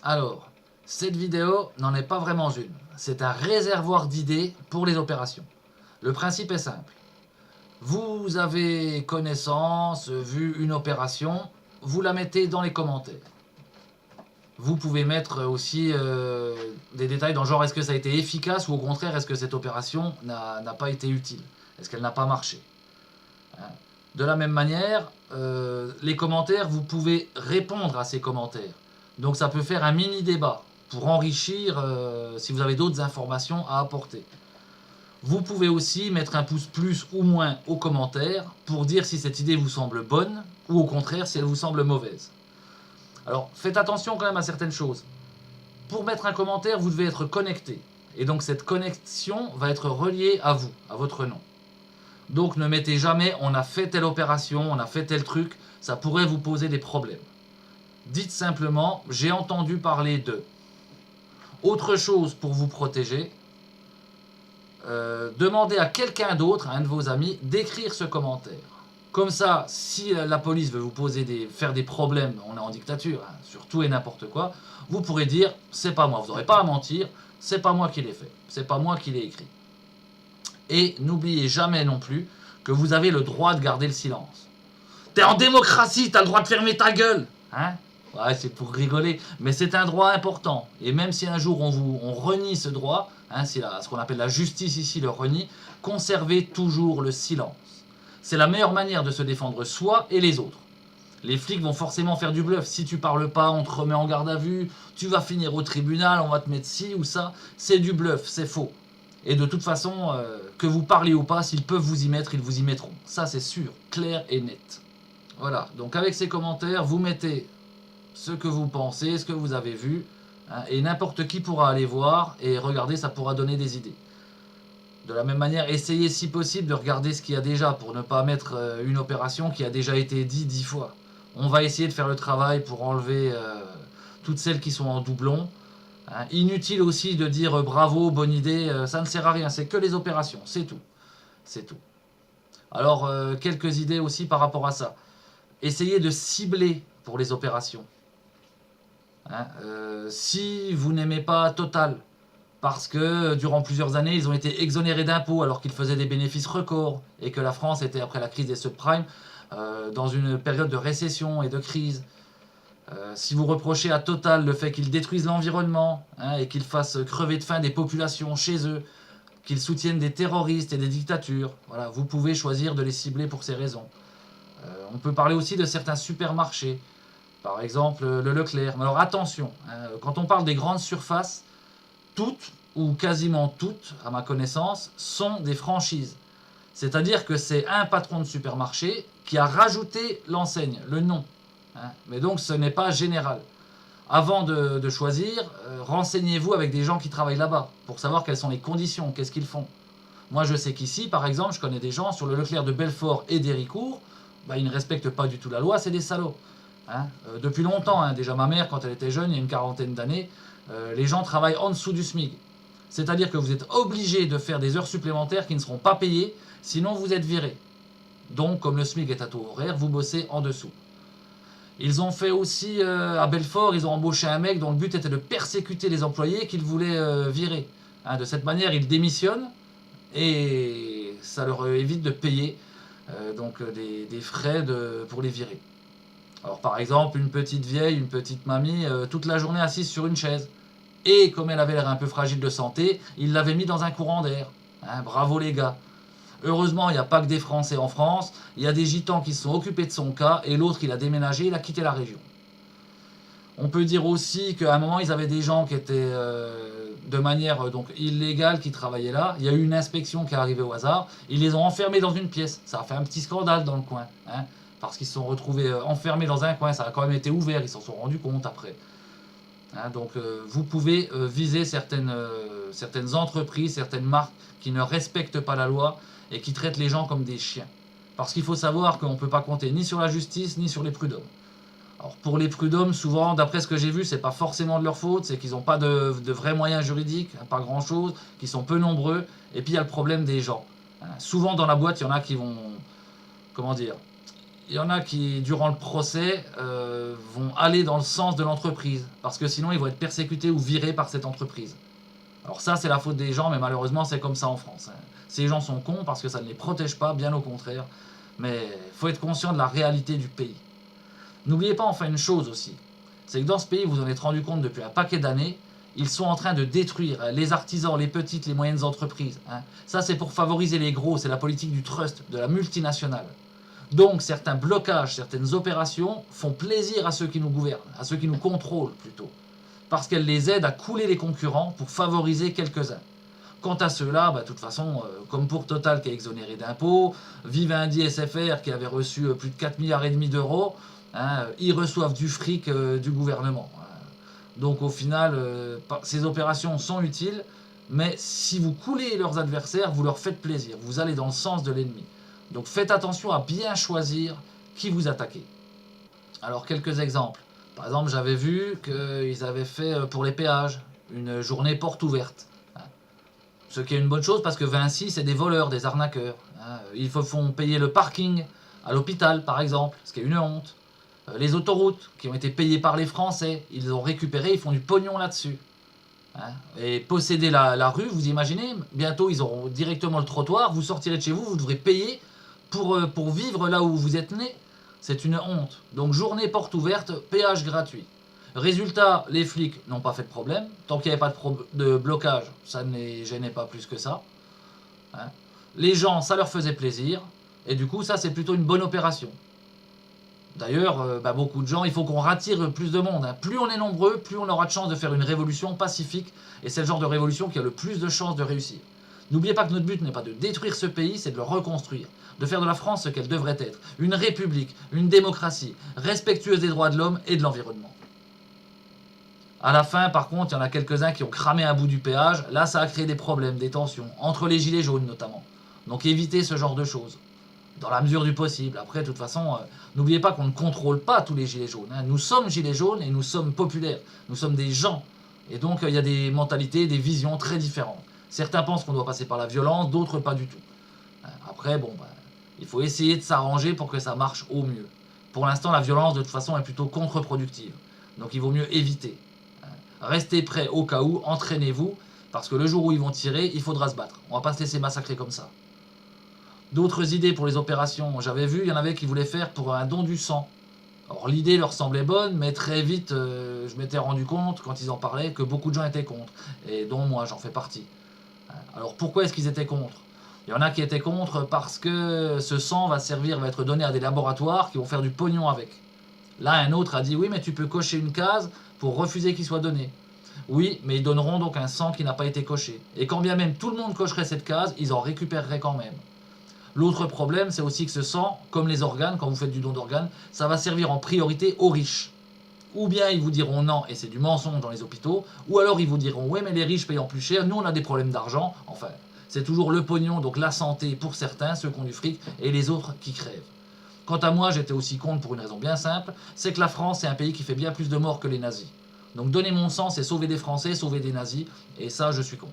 Alors, cette vidéo n'en est pas vraiment une. C'est un réservoir d'idées pour les opérations. Le principe est simple. Vous avez connaissance, vu une opération, vous la mettez dans les commentaires. Vous pouvez mettre aussi des détails dans le genre est-ce que ça a été efficace ou au contraire est-ce que cette opération n'a pas été utile, est-ce qu'elle n'a pas marché. De la même manière, les commentaires, vous pouvez répondre à ces commentaires. Donc ça peut faire un mini débat pour enrichir si vous avez d'autres informations à apporter. Vous pouvez aussi mettre un pouce plus ou moins aux commentaires pour dire si cette idée vous semble bonne ou au contraire si elle vous semble mauvaise. Alors faites attention quand même à certaines choses. Pour mettre un commentaire, vous devez être connecté. Et donc cette connexion va être reliée à vous, à votre nom. Donc ne mettez jamais on a fait telle opération, on a fait tel truc, ça pourrait vous poser des problèmes. Dites simplement j'ai entendu parler de. Autre chose pour vous protéger, demandez à quelqu'un d'autre, à un de vos amis, d'écrire ce commentaire. Comme ça, si la police veut vous faire des problèmes, on est en dictature, hein, sur tout et n'importe quoi, vous pourrez dire c'est pas moi, vous n'aurez pas à mentir, c'est pas moi qui l'ai fait, c'est pas moi qui l'ai écrit. Et n'oubliez jamais non plus que vous avez le droit de garder le silence. T'es en démocratie, t'as le droit de fermer ta gueule, hein? Ouais, c'est pour rigoler, mais c'est un droit important. Et même si un jour on renie ce droit, hein, c'est ce qu'on appelle la justice ici le renie, conservez toujours le silence. C'est la meilleure manière de se défendre soi et les autres. Les flics vont forcément faire du bluff. Si tu parles pas, on te remet en garde à vue, tu vas finir au tribunal, on va te mettre ci ou ça. C'est du bluff, c'est faux. Et de toute façon, que vous parliez ou pas, s'ils peuvent vous y mettre, ils vous y mettront. Ça c'est sûr, clair et net. Voilà, donc avec ces commentaires, vous mettez ce que vous pensez, ce que vous avez vu, hein, et n'importe qui pourra aller voir et regarder, ça pourra donner des idées. De la même manière, essayez si possible de regarder ce qu'il y a déjà pour ne pas mettre une opération qui a déjà été dit 10 fois. On va essayer de faire le travail pour enlever toutes celles qui sont en doublon. Hein. Inutile aussi de dire bravo, bonne idée, ça ne sert à rien, c'est que les opérations, c'est tout. C'est tout. Alors, quelques idées aussi par rapport à ça. Essayez de cibler pour les opérations. Hein, si vous n'aimez pas Total, parce que durant plusieurs années, ils ont été exonérés d'impôts alors qu'ils faisaient des bénéfices records et que la France était, après la crise des subprimes, dans une période de récession et de crise. Si vous reprochez à Total le fait qu'ils détruisent l'environnement, hein, et qu'ils fassent crever de faim des populations chez eux, qu'ils soutiennent des terroristes et des dictatures, voilà, vous pouvez choisir de les cibler pour ces raisons. On peut parler aussi de certains supermarchés, par exemple le Leclerc. Mais alors attention, hein, quand on parle des grandes surfaces, toutes, ou quasiment toutes, à ma connaissance, sont des franchises. C'est-à-dire que c'est un patron de supermarché qui a rajouté l'enseigne, le nom. Hein. Mais donc ce n'est pas général. Avant de choisir, renseignez-vous avec des gens qui travaillent là-bas, pour savoir quelles sont les conditions, qu'est-ce qu'ils font. Moi je sais qu'ici, par exemple, je connais des gens sur le Leclerc de Belfort et d'Héricourt, bah, ils ne respectent pas du tout la loi, c'est des salauds. Hein. Depuis longtemps, hein, déjà ma mère, quand elle était jeune, il y a une quarantaine d'années, les gens travaillent en dessous du SMIC. C'est-à-dire que vous êtes obligé de faire des heures supplémentaires qui ne seront pas payées, sinon vous êtes viré. Donc, comme le SMIC est à taux horaire, vous bossez en dessous. Ils ont fait aussi, à Belfort, ils ont embauché un mec dont le but était de persécuter les employés qu'ils voulaient virer. Hein, de cette manière, ils démissionnent et ça leur évite de payer des frais pour les virer. Alors par exemple, une petite vieille, une petite mamie, toute la journée assise sur une chaise. Et comme elle avait l'air un peu fragile de santé, il l'avait mis dans un courant d'air. Hein, bravo les gars. Heureusement, il n'y a pas que des Français en France. Il y a des Gitans qui se sont occupés de son cas et l'autre, il a déménagé, il a quitté la région. On peut dire aussi qu'à un moment, ils avaient des gens qui étaient de manière donc illégale qui travaillaient là. Il y a eu une inspection qui est arrivée au hasard. Ils les ont enfermés dans une pièce. Ça a fait un petit scandale dans le coin. Hein, parce qu'ils se sont retrouvés enfermés dans un coin. Ça a quand même été ouvert. Ils s'en sont rendus compte après. Hein, donc vous pouvez viser certaines entreprises, certaines marques qui ne respectent pas la loi et qui traitent les gens comme des chiens. Parce qu'il faut savoir qu'on ne peut pas compter ni sur la justice ni sur les prud'hommes. Alors pour les prud'hommes, souvent, d'après ce que j'ai vu, c'est pas forcément de leur faute, c'est qu'ils n'ont pas de vrais moyens juridiques, pas grand chose, qu'ils sont peu nombreux, et puis il y a le problème des gens. Souvent dans la boîte, il y en a qui vont, comment dire, il y en a qui, durant le procès, vont aller dans le sens de l'entreprise, parce que sinon ils vont être persécutés ou virés par cette entreprise. Alors ça, c'est la faute des gens, mais malheureusement, c'est comme ça en France. Ces gens sont cons parce que ça ne les protège pas, bien au contraire. Mais il faut être conscient de la réalité du pays. N'oubliez pas enfin une chose aussi, c'est que dans ce pays, vous en êtes rendu compte depuis un paquet d'années, ils sont en train de détruire les artisans, les petites, les moyennes entreprises. Ça, c'est pour favoriser les gros, c'est la politique du trust, de la multinationale. Donc, certains blocages, certaines opérations font plaisir à ceux qui nous gouvernent, à ceux qui nous contrôlent plutôt, parce qu'elles les aident à couler les concurrents pour favoriser quelques-uns. Quant à ceux-là, de toute façon, comme pour Total qui est exonéré d'impôts, Vivendi SFR qui avait reçu plus de 4,5 milliards d'euros, ils reçoivent du fric du gouvernement. Donc au final, ces opérations sont utiles, mais si vous coulez leurs adversaires, vous leur faites plaisir, vous allez dans le sens de l'ennemi. Donc faites attention à bien choisir qui vous attaquez. Alors quelques exemples. Par exemple, j'avais vu qu'ils avaient fait pour les péages une journée porte ouverte. Ce qui est une bonne chose parce que Vinci, c'est des voleurs, des arnaqueurs. Ils font payer le parking à l'hôpital, par exemple, ce qui est une honte. Les autoroutes qui ont été payées par les Français, ils les ont récupérées, ils font du pognon là-dessus. Et posséder la rue, vous imaginez, bientôt ils auront directement le trottoir, vous sortirez de chez vous, vous devrez payer pour vivre là où vous êtes né. C'est une honte. Donc journée porte ouverte, péage gratuit. Résultat, les flics n'ont pas fait de problème. Tant qu'il n'y avait pas de blocage, ça ne les gênait pas plus que ça. Les gens, ça leur faisait plaisir. Et du coup, ça, c'est plutôt une bonne opération. D'ailleurs, beaucoup de gens, il faut qu'on rattire plus de monde. Plus on est nombreux, plus on aura de chance de faire une révolution pacifique. Et c'est le genre de révolution qui a le plus de chances de réussir. N'oubliez pas que notre but n'est pas de détruire ce pays, c'est de le reconstruire. De faire de la France ce qu'elle devrait être. Une république, une démocratie, respectueuse des droits de l'homme et de l'environnement. À la fin, par contre, il y en a quelques-uns qui ont cramé un bout du péage. Là, ça a créé des problèmes, des tensions, entre les gilets jaunes notamment. Donc évitez ce genre de choses, dans la mesure du possible. Après, de toute façon, n'oubliez pas qu'on ne contrôle pas tous les gilets jaunes. Nous sommes gilets jaunes et nous sommes populaires. Nous sommes des gens. Et donc, il y a des mentalités, des visions très différentes. Certains pensent qu'on doit passer par la violence, d'autres pas du tout. Après, il faut essayer de s'arranger pour que ça marche au mieux. Pour l'instant, la violence, de toute façon, est plutôt contre-productive. Donc, il vaut mieux éviter. Restez prêts au cas où, entraînez-vous, parce que le jour où ils vont tirer, il faudra se battre. On va pas se laisser massacrer comme ça. D'autres idées pour les opérations, j'avais vu, il y en avait qui voulaient faire pour un don du sang. Alors l'idée leur semblait bonne, mais très vite, je m'étais rendu compte, quand ils en parlaient, que beaucoup de gens étaient contre, et dont moi, j'en fais partie. Alors pourquoi est-ce qu'ils étaient contre ? Il y en a qui étaient contre parce que ce sang va être donné à des laboratoires qui vont faire du pognon avec. Là, un autre a dit, oui, mais tu peux cocher une case pour refuser qu'il soit donné. Oui, mais ils donneront donc un sang qui n'a pas été coché. Et quand bien même tout le monde cocherait cette case, ils en récupéreraient quand même. L'autre problème, c'est aussi que ce sang, comme les organes, quand vous faites du don d'organes, ça va servir en priorité aux riches. Ou bien ils vous diront non, et c'est du mensonge dans les hôpitaux, ou alors ils vous diront oui, mais les riches payant plus cher, nous on a des problèmes d'argent. Enfin, c'est toujours le pognon, donc la santé pour certains, ceux qui ont du fric, et les autres qui crèvent. Quant à moi, j'étais aussi contre pour une raison bien simple, c'est que la France est un pays qui fait bien plus de morts que les nazis. Donc donner mon sang, c'est sauver des Français, sauver des nazis, et ça, je suis contre.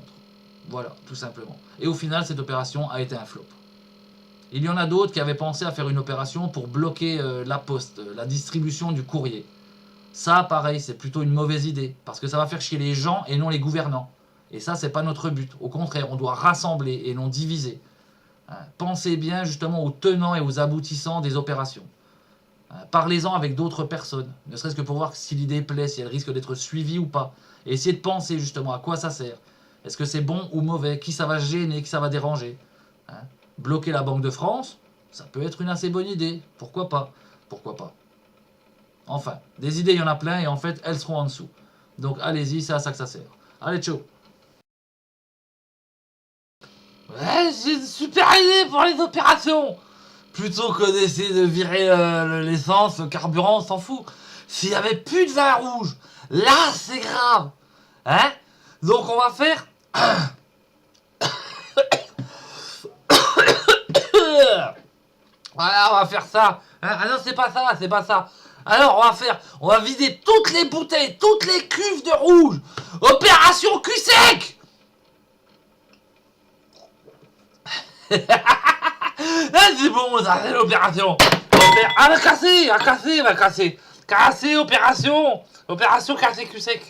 Voilà, tout simplement. Et au final, cette opération a été un flop. Il y en a d'autres qui avaient pensé à faire une opération pour bloquer la poste, la distribution du courrier. Ça, pareil, c'est plutôt une mauvaise idée, parce que ça va faire chier les gens et non les gouvernants. Et ça, c'est pas notre but. Au contraire, on doit rassembler et non diviser. Pensez bien justement aux tenants et aux aboutissants des opérations. Parlez-en avec d'autres personnes, ne serait-ce que pour voir si l'idée plaît, si elle risque d'être suivie ou pas. Et essayez de penser justement à quoi ça sert. Est-ce que c'est bon ou mauvais? Qui ça va gêner? Qui ça va déranger? Bloquer la Banque de France, ça peut être une assez bonne idée. Pourquoi pas? Pourquoi pas? Enfin, des idées, il y en a plein et en fait, elles seront en dessous. Donc allez-y, c'est à ça que ça sert. Allez, ciao! Ouais, j'ai une super idée pour les opérations. Plutôt que d'essayer de virer l'essence, le carburant, on s'en fout. S'il n'y avait plus de vin rouge, là c'est grave. Donc on va faire... Voilà, on va faire ça. Ah non, c'est pas ça, c'est pas ça. Alors on va vider toutes les bouteilles, toutes les cuves de rouge. Opération cul sec. Ah, c'est bon, ça, c'est l'opération. Ah, va casser, va casser, va casser. Casser, opération. Opération casser cul sec.